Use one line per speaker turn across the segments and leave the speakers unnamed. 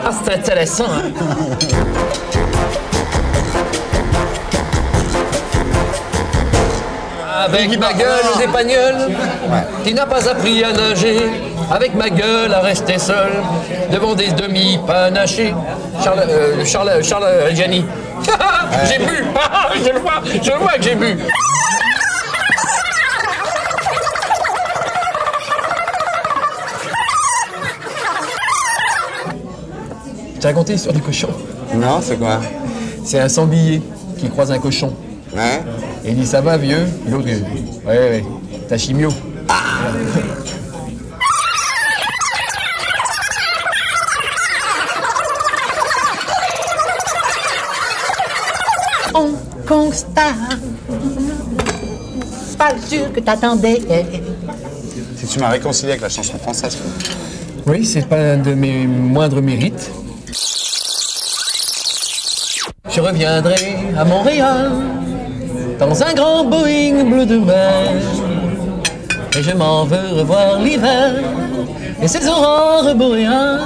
Ah, c'est intéressant, hein. Avec ma gueule d'épagneul, qui n'a pas appris à nager, avec ma gueule à rester seul, devant des demi-panachés. Charles Gianni. J'ai bu. Je le vois que j'ai bu. J'ai raconté l'histoire du cochon.
Non, c'est quoi?
C'est un sanglier qui croise un cochon.
Ouais.
Et il dit ça va vieux? Et l'autre dit ouais, t'as chimio.
Hong Kong Star, pas sûr que t'attendais.
Si tu m'as réconcilié avec la chanson française.
Oui, c'est pas un de mes moindres mérites. Je reviendrai à Montréal dans un grand Boeing bleu de mer. Et je m'en veux revoir l'hiver et ses aurores boréales.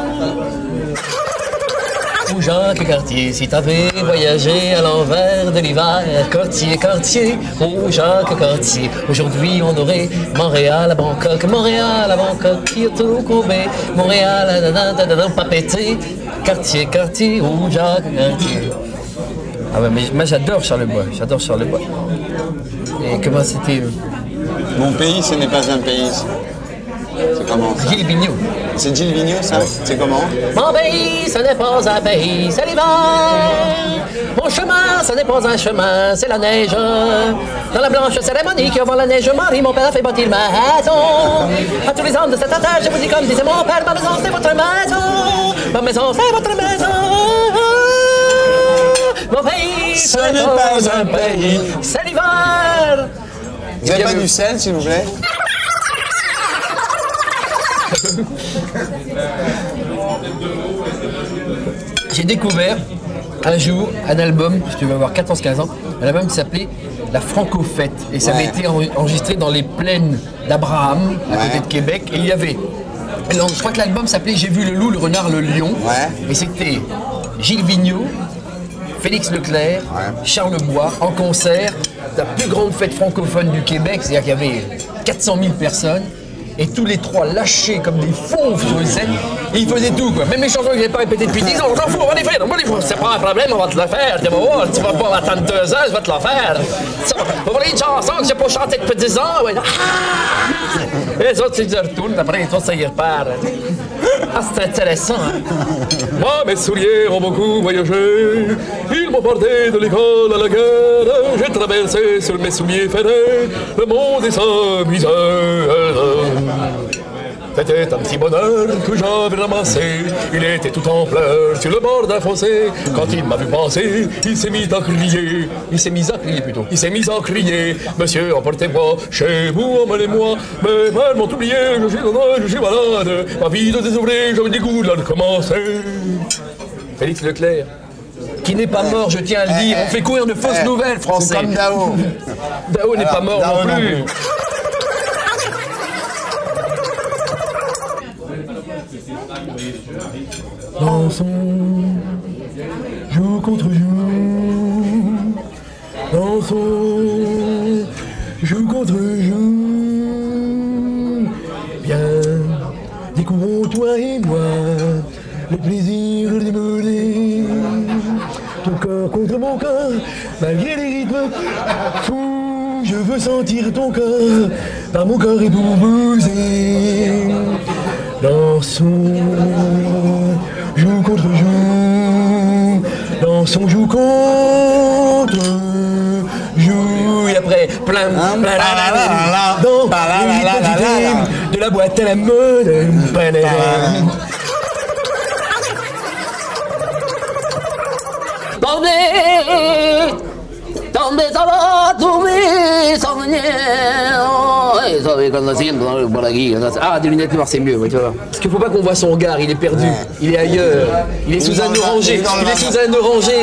Ou Jacques Cartier, si t'avais voyagé à l'envers de l'hiver. Cartier, ou Jacques Cartier. Aujourd'hui, on aurait Montréal à Bangkok, Kyoto, Kobe, Montréal, pas pété. Cartier, ou Jacques Cartier. Ah ouais, mais moi j'adore Charlebois. Et comment c'était
Mon pays, ce n'est pas un pays. C'est comment ça?
Gilles Vigneault.
C'est Gilles Vigneault, ça? C'est comment?
Mon pays, ce n'est pas un pays, c'est l'hiver. Mon chemin, ce n'est pas un chemin, c'est la neige. Dans la blanche cérémonie qui avant la neige, Marie, mon père a fait bâtir ma maison. À tous les hommes de cette terre, je vous dis comme disait mon père, ma maison, c'est votre maison. Ma maison, c'est votre maison. Mon pays,
Ce n'est pas un pays.
c'est l'hiver.
Vous avez pas du sel, s'il vous plaît?
J'ai découvert un jour un album, je devais avoir 14-15 ans, un album qui s'appelait La Franco-Fête. Et ça avait été enregistré dans les plaines d'Abraham, à côté de Québec. Et il y avait. Alors, je crois que l'album s'appelait J'ai vu le loup, le renard, le lion. Et c'était Gilles Vigneault, Félix Leclerc, Charlebois en concert, la plus grande fête francophone du Québec, c'est-à-dire qu'il y avait 400 000 personnes, et tous les trois lâchés comme des fauves sur une scène, et ils faisaient tout, quoi. Même les chansons qu'ils n'avaient pas répétées depuis 10 ans, on s'en fout, on va les faire, c'est pas un problème, on va te la faire, tu vas voir, tu vas pas attendre 2 heures, je vais te la faire. On va voir une chanson que j'ai pas chantée depuis 10 ans, ouais. Et les autres, ils se retournent, après, les autres, ça y repart. Ah, c'est intéressant, hein? Moi, mes souliers ont beaucoup voyagé. Ils m'ont porté de l'école à la guerre. J'ai traversé sur mes souliers ferrés le monde et sa misère. C'était un petit bonheur que j'avais ramassé. Il était tout en pleurs sur le bord d'un fossé. Quand il m'a vu passer, il s'est mis à crier. Il s'est mis à crier. Monsieur, emportez-moi chez vous, emmenez-moi. Mes mères m'ont oublié, je suis malade. Ma vie de désouvrir, j'avais des goûts de la recommencer. Félix Leclerc. Qui n'est pas mort, je tiens à le dire. On fait courir de fausses nouvelles, français.
C'est comme Dao.
Dao n'est pas mort non plus. Dansons, joue contre joue. Dansons, joue contre joue. Viens, découvrons toi et moi le plaisir d'aimer. Ton corps contre mon corps, malgré les rythmes fous. Je veux sentir ton corps par mon corps ébourbusé. Dansons, joue contre joue. Dansons, joue contre joue. Et après, plein dans le rythme de la boîte à la mode.
Donde estaba tu Ah, des lunettes noires, c'est mieux, oui, tu vois.
Parce qu'il faut pas qu'on voit son regard, il est perdu, il est ailleurs. Il est sous un oranger,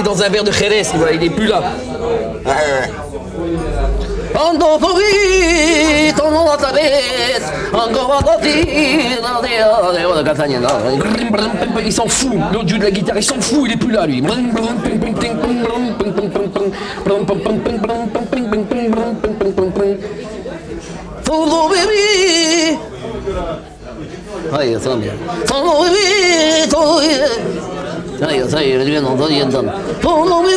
dans un verre de Jerez, il est plus là.
Ando pourri, ton nom dans ta bête. Encore il s'en fout, l'autre joue de la guitare, il s'en fout, il est plus là lui. Ton bébé. Ça va bien. Ton bébé, ton bébé. Ça y est, je viens d'entendre, il y a une tonne. Ton bébé,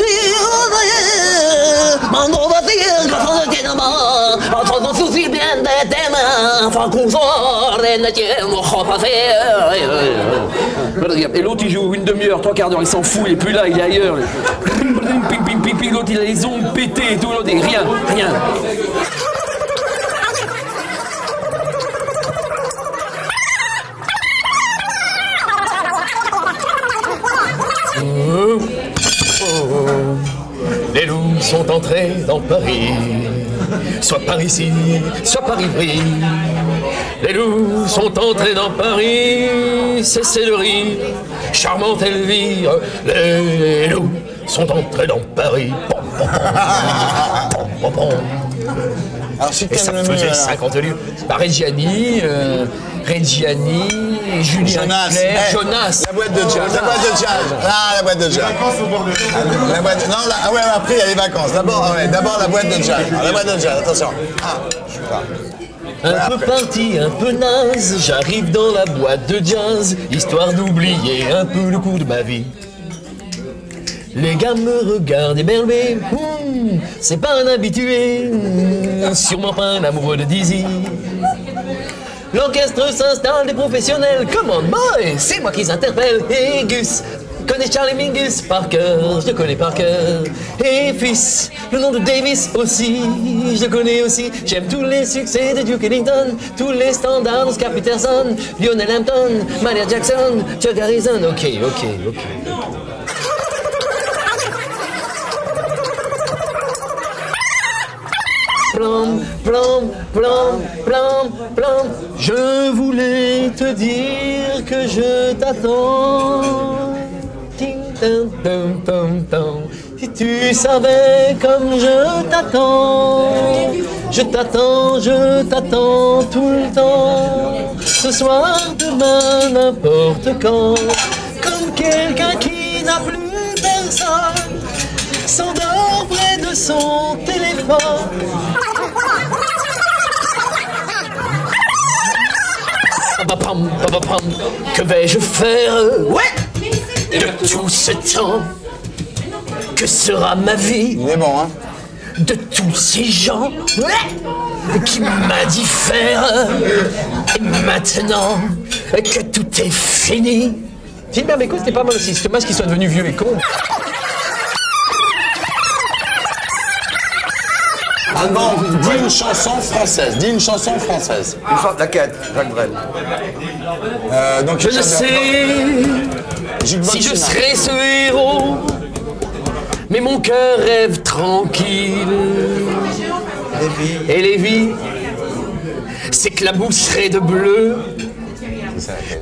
et l'autre il joue une demi-heure, 3/4 d'heure, il s'en fout, il est plus là, il est ailleurs. L'autre il a les ongles pétés et tout, l'autre rien.
Les loups sont entrés dans Paris, soit par ici, soit par Ivry. Les loups sont entrés dans Paris, cessez de rire, charmante Elvire. Les loups sont entrés dans Paris.
Alors, si
et ça faisait 50 lieues. Bah, Reggiani, Julien Clerc, Jonas.
La boîte de jazz. La boîte de jazz. Ah, la boîte de jazz. La boîte. Non, ah ouais, après il y a les vacances. D'abord la boîte de jazz. Alors, la boîte de jazz, attention. Ah, je suis pas.
Un peu parti, un peu naze, j'arrive dans la boîte de jazz, histoire d'oublier un peu le coup de ma vie. Les gars me regardent et berlés, c'est pas un habitué, sûrement pas un amoureux de Dizzy. L'orchestre s'installe, des professionnels, come on boy, c'est moi qui s'interpelle. Et Gus, connais Charlie Mingus par cœur, je le connais par cœur. Et fils, le nom de Davis aussi, je le connais aussi. J'aime tous les succès de Duke Ellington, tous les standards d'Oscar Peterson, Lionel Hampton, Maria Jackson, Chuck Harrison. Ok. Plom. Je voulais te dire que je t'attends. Si tu savais comme je t'attends. Je t'attends tout le temps. Ce soir, demain, n'importe quand. Comme quelqu'un qui n'a plus personne s'endort près de son téléphone. Que vais-je faire de tout ce temps? Que sera ma vie?
Il est bon, hein?
De tous ces gens qui m'a dit faire. Et maintenant que tout est fini. Gilbert Bécaud, c'était pas mal aussi. C'est dommage qu'il soit devenu vieux et con.
Alban, dis une chanson française.
Une fois laquelle, Jacques Brel.
Donc,
Je ne sais si je serai ce héros, mais mon cœur rêve tranquille. Et les vies s'éclabousseraient de bleu,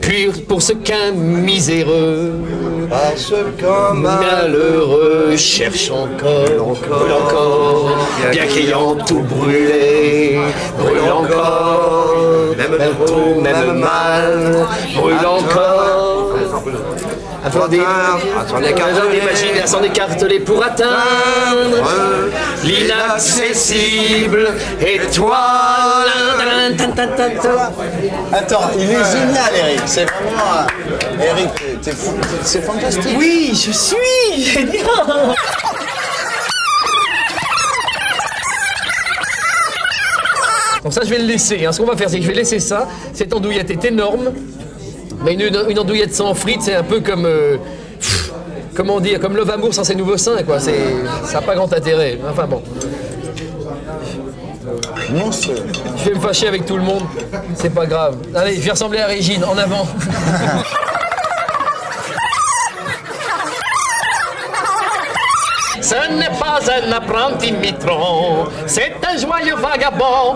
pur pour ce qu'un miséreux,
Parce qu'un
malheureux cherche encore, brûle encore, bien qu'ayant tout brûlé, brûle encore, même tout, même mal, brûle encore. Attendez, j'imagine à s'en écarteler pour atteindre l'inaccessible étoile.
Attends, il est génial, Eric. C'est vraiment. Eric, t'es fou. C'est fantastique.
Oui, je suis génial. Donc ça, je vais le laisser. Ce qu'on va faire, c'est que je vais laisser ça. Cette andouillette est énorme. Mais une andouillette sans frites, c'est un peu comme... comment dire? Comme Love Amour sans ses nouveaux seins, quoi. Ça n'a pas grand intérêt. Enfin bon.
Monstrueux.
Je vais me fâcher avec tout le monde. C'est pas grave. Allez, je vais ressembler à Régine. En avant. Ce n'est pas un apprenti mitron, c'est un joyeux vagabond.